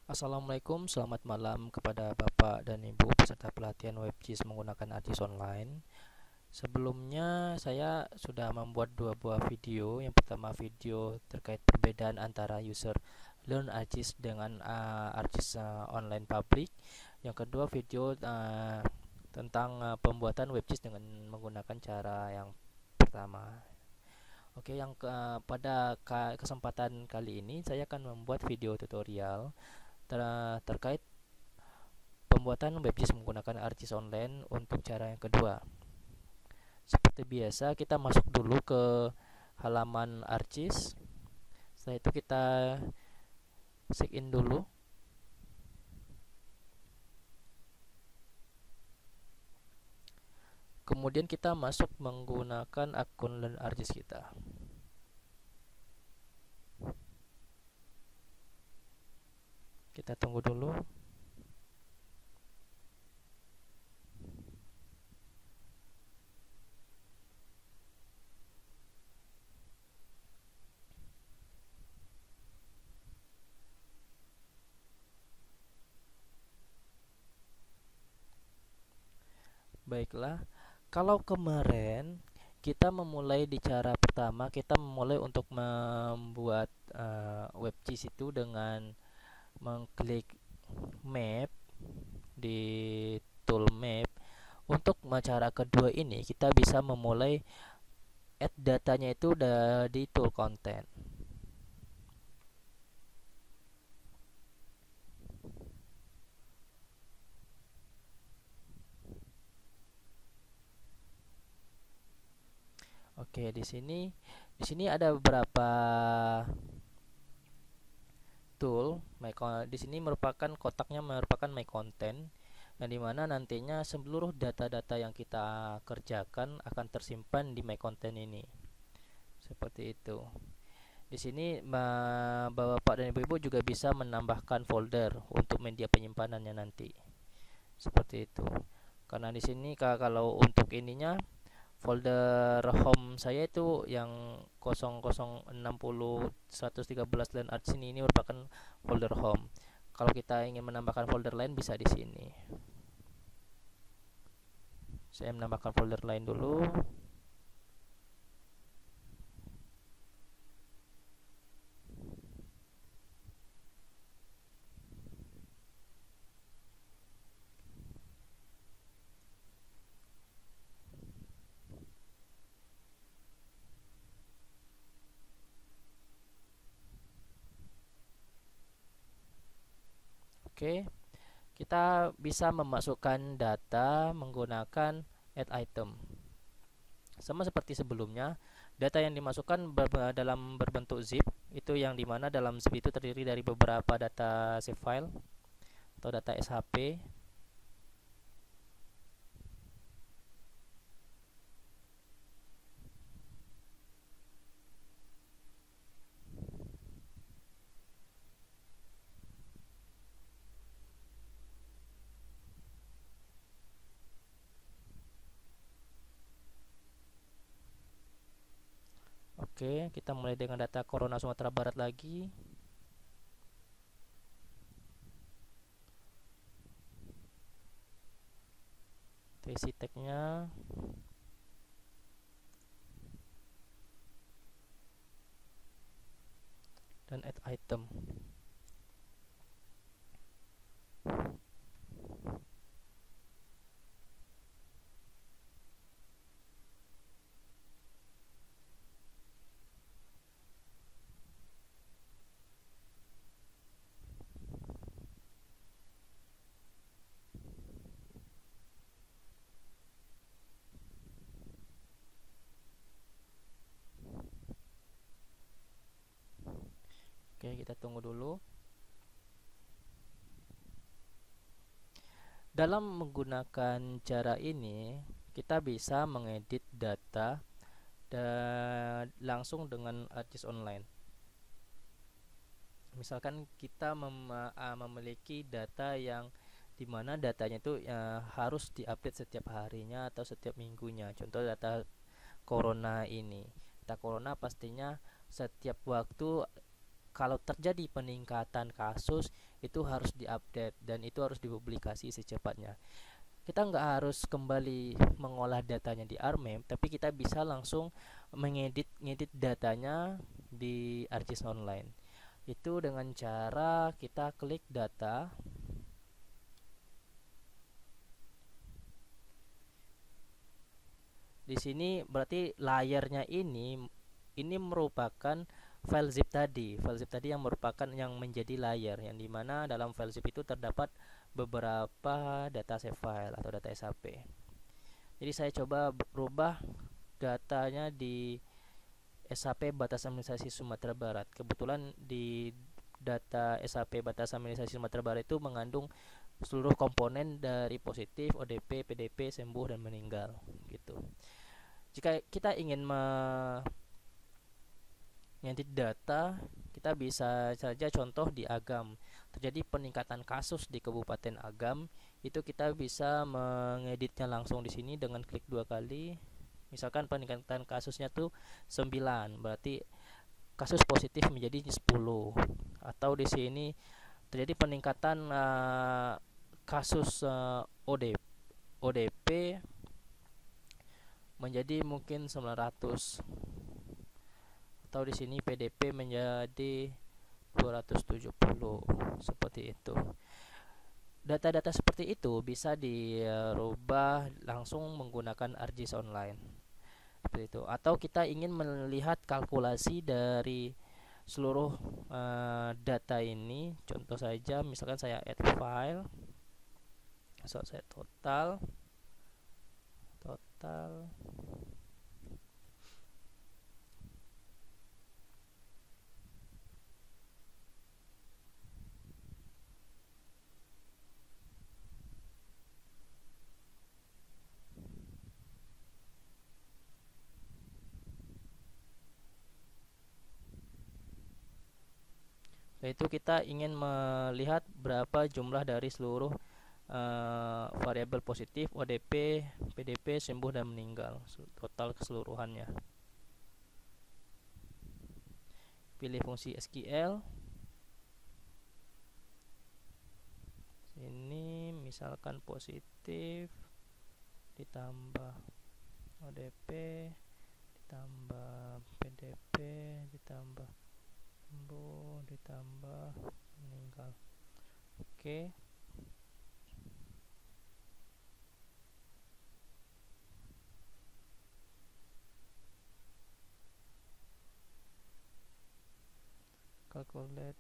Assalamualaikum, selamat malam kepada Bapak dan Ibu peserta pelatihan WebGIS menggunakan ArcGIS Online. Sebelumnya saya sudah membuat dua buah video. Yang pertama video terkait perbedaan antara user Learn ArcGIS dengan ArcGIS Online Public. Yang kedua video tentang pembuatan WebGIS dengan menggunakan cara yang pertama. Oke, pada kesempatan kali ini saya akan membuat video tutorial terkait pembuatan WebGIS menggunakan ArcGIS Online untuk cara yang kedua. Seperti biasa, kita masuk dulu ke halaman ArcGIS. Setelah itu kita sign in dulu. Kemudian kita masuk menggunakan akun Learn ArcGIS kita. Kita tunggu dulu. Baiklah, kalau kemarin kita memulai di cara pertama, kita memulai untuk membuat WebGIS itu dengan mengklik map di tool map. Untuk cara kedua ini kita bisa memulai add datanya itu di tool content. Oke, di sini ada beberapa tool. Di sini merupakan kotaknya merupakan my content, yang dimana nantinya seluruh data-data yang kita kerjakan akan tersimpan di my content ini. Seperti itu. Di sini Bapak dan Ibu-ibu juga bisa menambahkan folder untuk media penyimpanannya nanti. Seperti itu. Karena di sini kalau untuk ininya folder home saya itu yang 0060 113 dan arts ini merupakan folder home. Kalau kita ingin menambahkan folder lain bisa di sini. Saya menambahkan folder lain dulu. Oke, kita bisa memasukkan data menggunakan add item. Sama seperti sebelumnya, data yang dimasukkan dalam berbentuk zip, itu yang dimana dalam zip itu terdiri dari beberapa data save file atau data SHP. Oke, kita mulai dengan data Corona Sumatera Barat lagi. Kita isi tagnya. Dan add item. Oke, kita tunggu dulu. Dalam menggunakan cara ini, kita bisa mengedit data dan langsung dengan ArcGIS Online. Misalkan kita memiliki data yang dimana datanya itu harus diupdate setiap harinya atau setiap minggunya. Contoh data Corona ini. Data Corona pastinya setiap waktu kalau terjadi peningkatan kasus itu harus diupdate dan itu harus dipublikasi secepatnya. Kita nggak harus kembali mengolah datanya di RMap, tapi kita bisa langsung ngedit datanya di ArcGIS Online. Itu dengan cara kita klik data. Di sini berarti layarnya ini merupakan file zip tadi. File zip tadi yang merupakan yang menjadi layar, yang dimana dalam file zip itu terdapat beberapa data save file atau data SAP. Jadi saya coba berubah datanya di SAP Batas Administrasi Sumatera Barat. Kebetulan di data SAP Batas Administrasi Sumatera Barat itu mengandung seluruh komponen dari positif, ODP, PDP, sembuh, dan meninggal gitu. Jika kita ingin mengedit data, kita bisa saja contoh di Agam. Terjadi peningkatan kasus di Kabupaten Agam, itu kita bisa mengeditnya langsung di sini dengan klik 2 kali. Misalkan peningkatan kasusnya tuh 9, berarti kasus positif menjadi 10. Atau di sini terjadi peningkatan kasus ODP menjadi mungkin 900, atau di sini PDP menjadi 270, seperti itu. Data-data seperti itu bisa dirubah langsung menggunakan ArcGIS Online, seperti itu. Atau kita ingin melihat kalkulasi dari seluruh data ini, contoh saja misalkan saya add file, so saya total. Yaitu kita ingin melihat berapa jumlah dari seluruh variabel positif, ODP, PDP, sembuh, dan meninggal, total keseluruhannya. Pilih fungsi SQL. Ini misalkan positif ditambah ODP ditambah PDP ditambah sembuh ditambah meninggal. Oke. Calculate.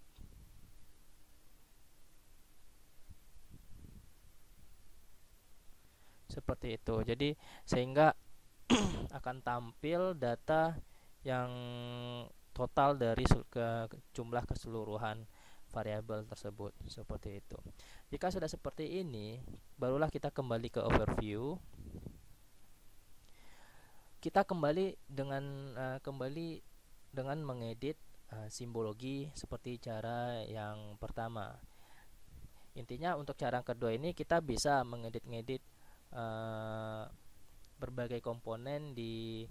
Seperti itu. Jadi sehingga akan tampil data yang total dari jumlah keseluruhan variabel tersebut, seperti itu. Jika sudah seperti ini, barulah kita kembali ke overview. Kita kembali dengan mengedit simbologi seperti cara yang pertama. Intinya untuk cara yang kedua ini kita bisa mengedit-ngedit berbagai komponen di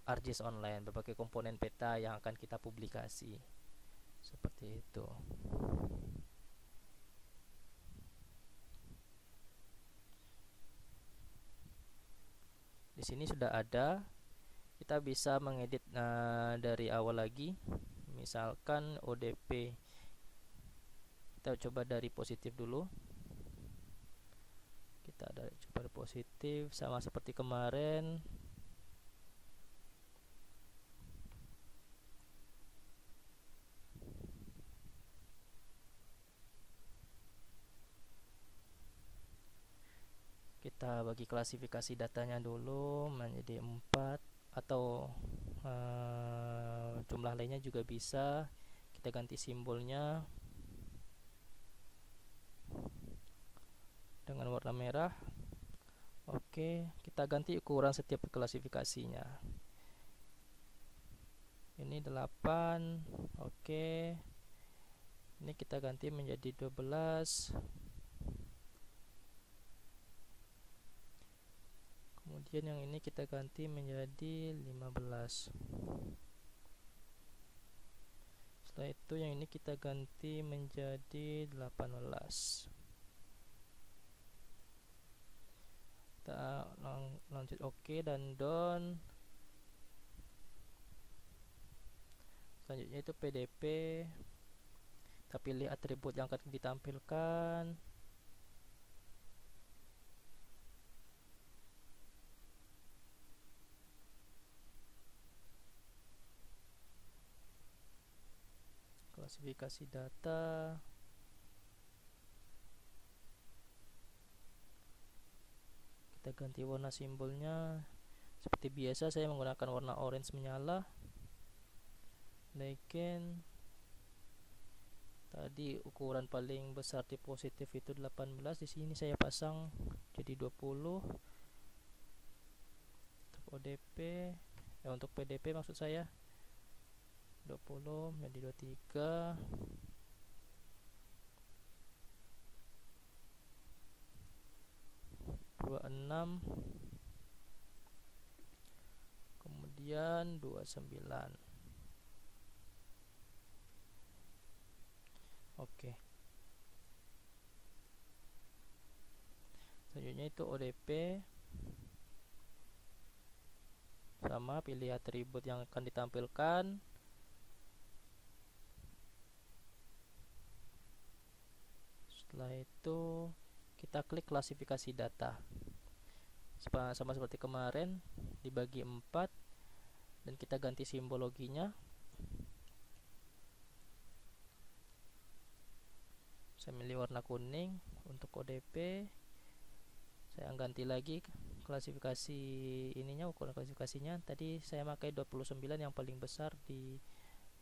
ArcGIS Online, berbagai komponen peta yang akan kita publikasi, seperti itu. Di sini sudah ada, kita bisa mengedit dari awal lagi. Misalkan ODP, kita coba dari positif dulu. Kita coba dari positif, sama seperti kemarin. Kita bagi klasifikasi datanya dulu menjadi 4, atau jumlah lainnya juga bisa. Kita ganti simbolnya dengan warna merah. Oke, kita ganti ukuran setiap klasifikasinya. Ini 8. Oke. Ini kita ganti menjadi 12. Kemudian yang ini kita ganti menjadi 15. Setelah itu yang ini kita ganti menjadi 18. Kita lanjut oke dan done. Selanjutnya itu PDP, kita pilih atribut yang akan ditampilkan. Klasifikasi data. Kita ganti warna simbolnya. Seperti biasa saya menggunakan warna orange menyala. Legend. Tadi ukuran paling besar di positif itu 18, di sini saya pasang jadi 20. Untuk ODP, untuk PDP maksud saya 20 menjadi 23. Kemudian 29. Oke. Selanjutnya itu ODP, sama pilih atribut yang akan ditampilkan. Setelah itu kita klik klasifikasi data, sama seperti kemarin dibagi 4 dan kita ganti simbologinya. Saya milih warna kuning. Untuk ODP saya ganti lagi klasifikasi ininya, ukuran klasifikasinya. Tadi saya pakai 29 yang paling besar di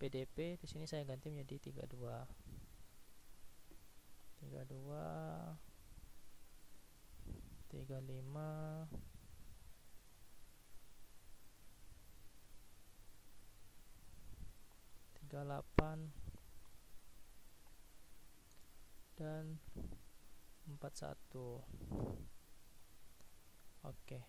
PDP, di sini saya ganti menjadi 32. 35, 38 dan 41. Oke.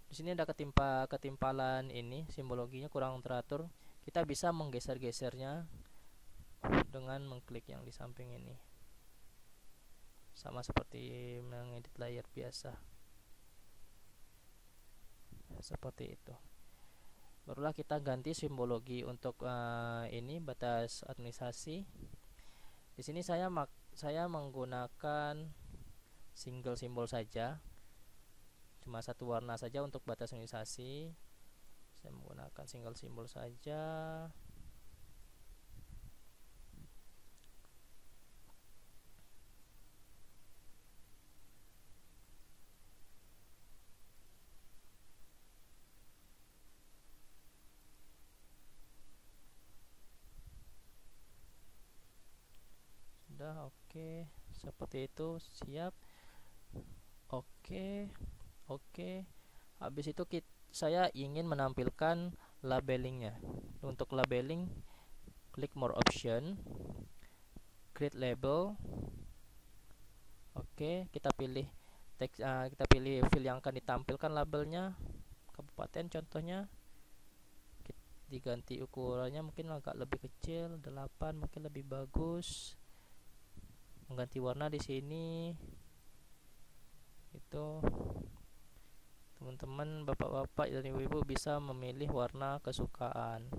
Di sini ada ketimpalan ini, simbologinya kurang teratur. Kita bisa menggeser-gesernya dengan mengklik yang di samping ini. Sama seperti mengedit layar biasa. Seperti itu. Barulah kita ganti simbologi untuk ini batas administrasi. Di sini saya menggunakan single simbol saja, cuma satu warna saja untuk batas administrasi. Saya menggunakan single simbol saja. Sudah oke. Seperti itu, siap. Oke. Habis itu saya ingin menampilkan labelingnya. Untuk labeling, klik more option, create label. Oke, kita pilih teks, kita pilih field yang akan ditampilkan labelnya, kabupaten contohnya. Diganti ukurannya mungkin agak lebih kecil, 8 mungkin lebih bagus. Mengganti warna di sini. Itu teman-teman, bapak-bapak dan ibu-ibu bisa memilih warna kesukaan.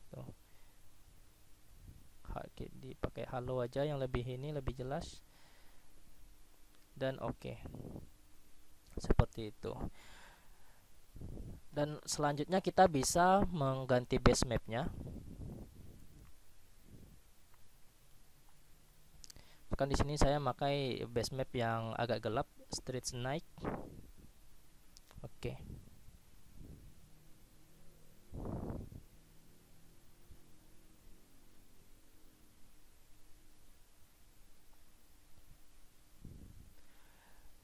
Tuh. Dipakai halo aja yang lebih jelas. Dan oke. Seperti itu. Dan selanjutnya kita bisa mengganti base mapnya. Bahkan di sini saya memakai base map yang agak gelap, Streets Night. Oke.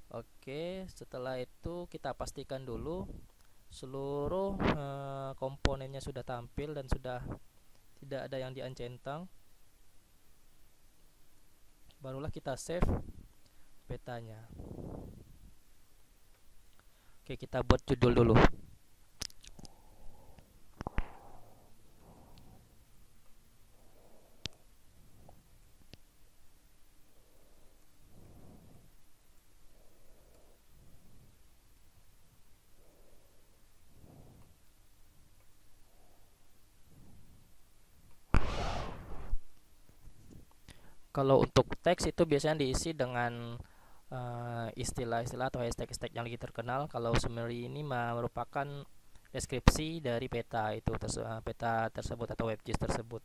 Oke, setelah itu kita pastikan dulu seluruh komponennya sudah tampil dan sudah tidak ada yang diancentang. Barulah kita save petanya. Oke, kita buat judul dulu. Kalau untuk teks itu biasanya diisi dengan istilah-istilah atau hashtag-hashtag yang lagi terkenal. Kalau summary ini merupakan deskripsi dari peta itu peta tersebut atau WebGIS tersebut.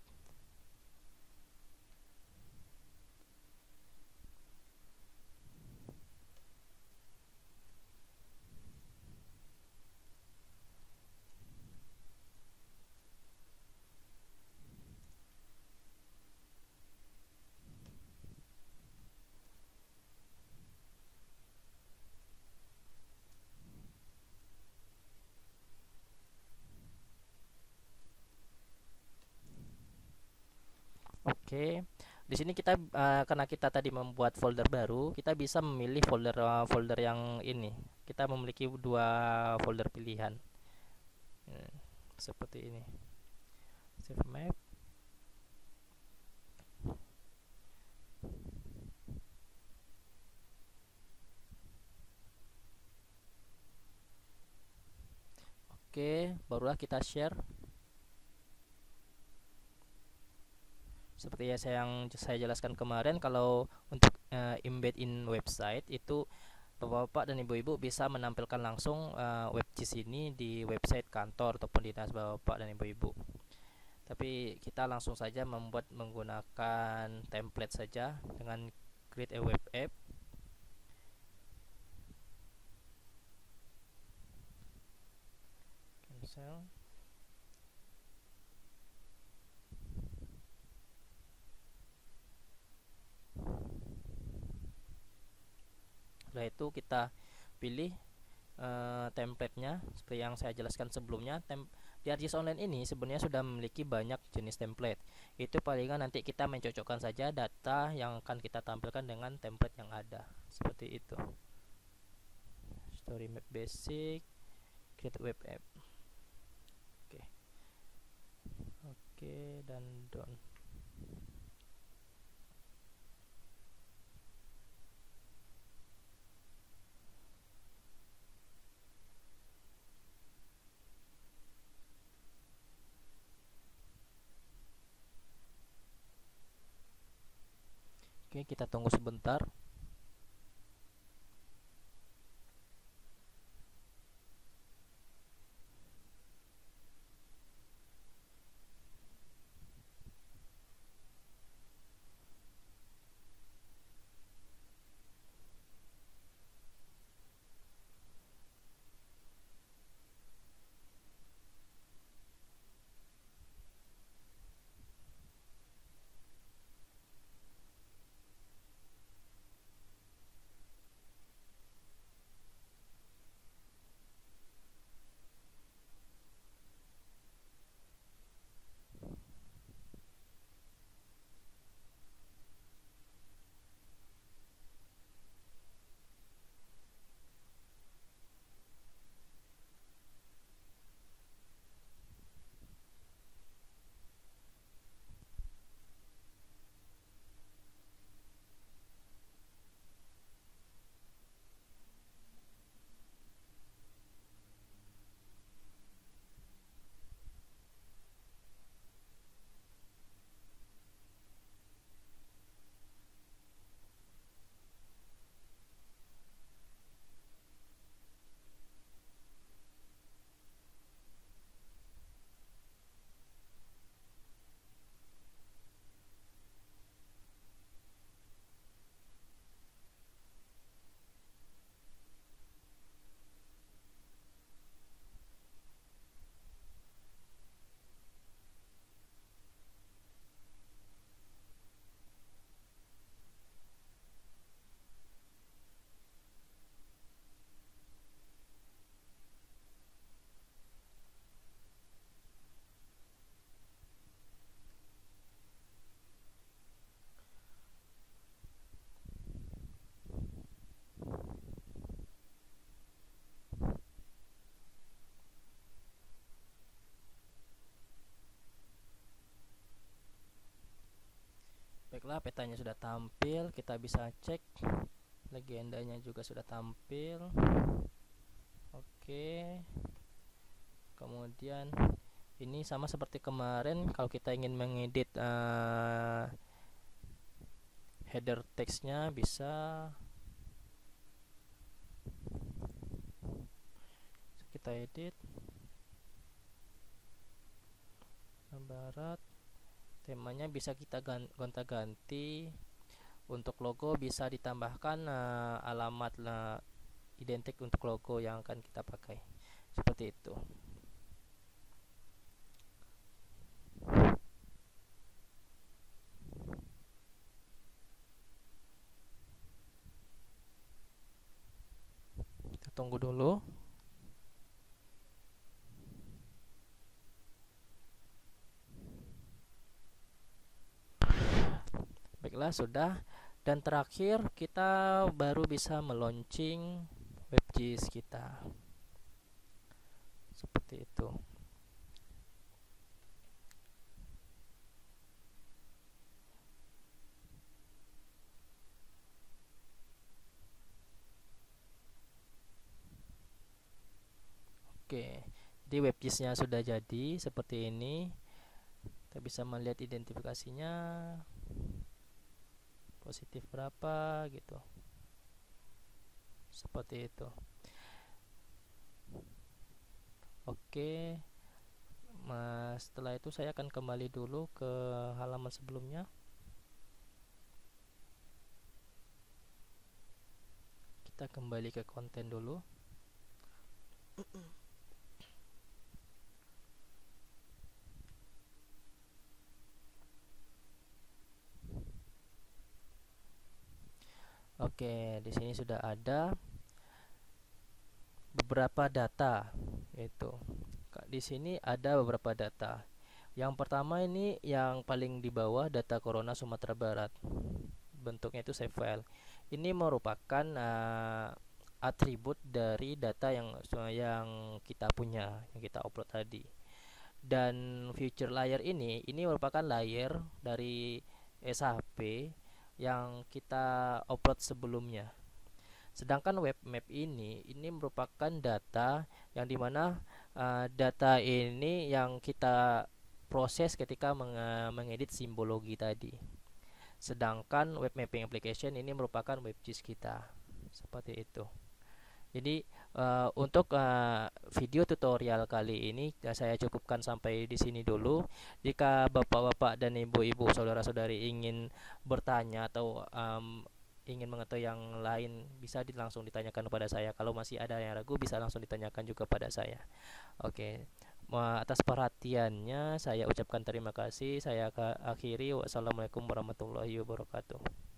Oke, di sini kita karena kita tadi membuat folder baru, kita bisa memilih folder yang ini. Kita memiliki dua folder pilihan. Hmm, seperti ini. Save map. Oke, barulah kita share. Seperti yang saya jelaskan kemarin, kalau untuk embed in website itu Bapak-bapak dan ibu-ibu bisa menampilkan langsung WebGIS ini di website kantor ataupun dinas Bapak dan ibu-ibu. Tapi kita langsung saja membuat menggunakan template saja dengan create a web app. Cancel. Setelah itu kita pilih template-nya seperti yang saya jelaskan sebelumnya. Di ArcGIS Online ini sebenarnya sudah memiliki banyak jenis template. Itu palingan nanti kita mencocokkan saja data yang akan kita tampilkan dengan template yang ada. Seperti itu. Story map basic, create web app. Oke. Oke, dan done. Oke, kita tunggu sebentar. Setelah petanya sudah tampil, kita bisa cek legendanya juga sudah tampil. Oke. Kemudian ini sama seperti kemarin, kalau kita ingin mengedit header teksnya bisa kita edit barat, temanya bisa kita gonta-ganti. Untuk logo bisa ditambahkan alamat identik untuk logo yang akan kita pakai, seperti itu. Kita tunggu dulu. Baiklah, sudah. Dan terakhir kita baru bisa meluncing WebGIS kita, seperti itu. Oke, jadi WebGIS-nya sudah jadi seperti ini. Kita bisa melihat identifikasinya positif berapa gitu, seperti itu. Oke, setelah itu saya akan kembali dulu ke halaman sebelumnya. Kita kembali ke konten dulu. Oke, di sini sudah ada beberapa data, yaitu di sini ada beberapa data. Yang pertama ini yang paling di bawah, data Corona Sumatera Barat. Bentuknya itu save file. Ini merupakan atribut dari data yang kita punya, yang kita upload tadi. Dan future layer ini merupakan layer dari SHP yang kita upload sebelumnya. Sedangkan web map ini merupakan data yang dimana data ini yang kita proses ketika mengedit simbologi tadi. Sedangkan web mapping application ini merupakan WebGIS kita, seperti itu. Jadi untuk video tutorial kali ini saya cukupkan sampai di sini dulu. Jika bapak-bapak dan ibu-ibu, saudara-saudari ingin bertanya atau ingin mengetahui yang lain, bisa langsung ditanyakan kepada saya. Kalau masih ada yang ragu, bisa langsung ditanyakan juga pada saya. Oke, atas perhatiannya saya ucapkan terima kasih. Saya akhiri. Wassalamualaikum warahmatullahi wabarakatuh.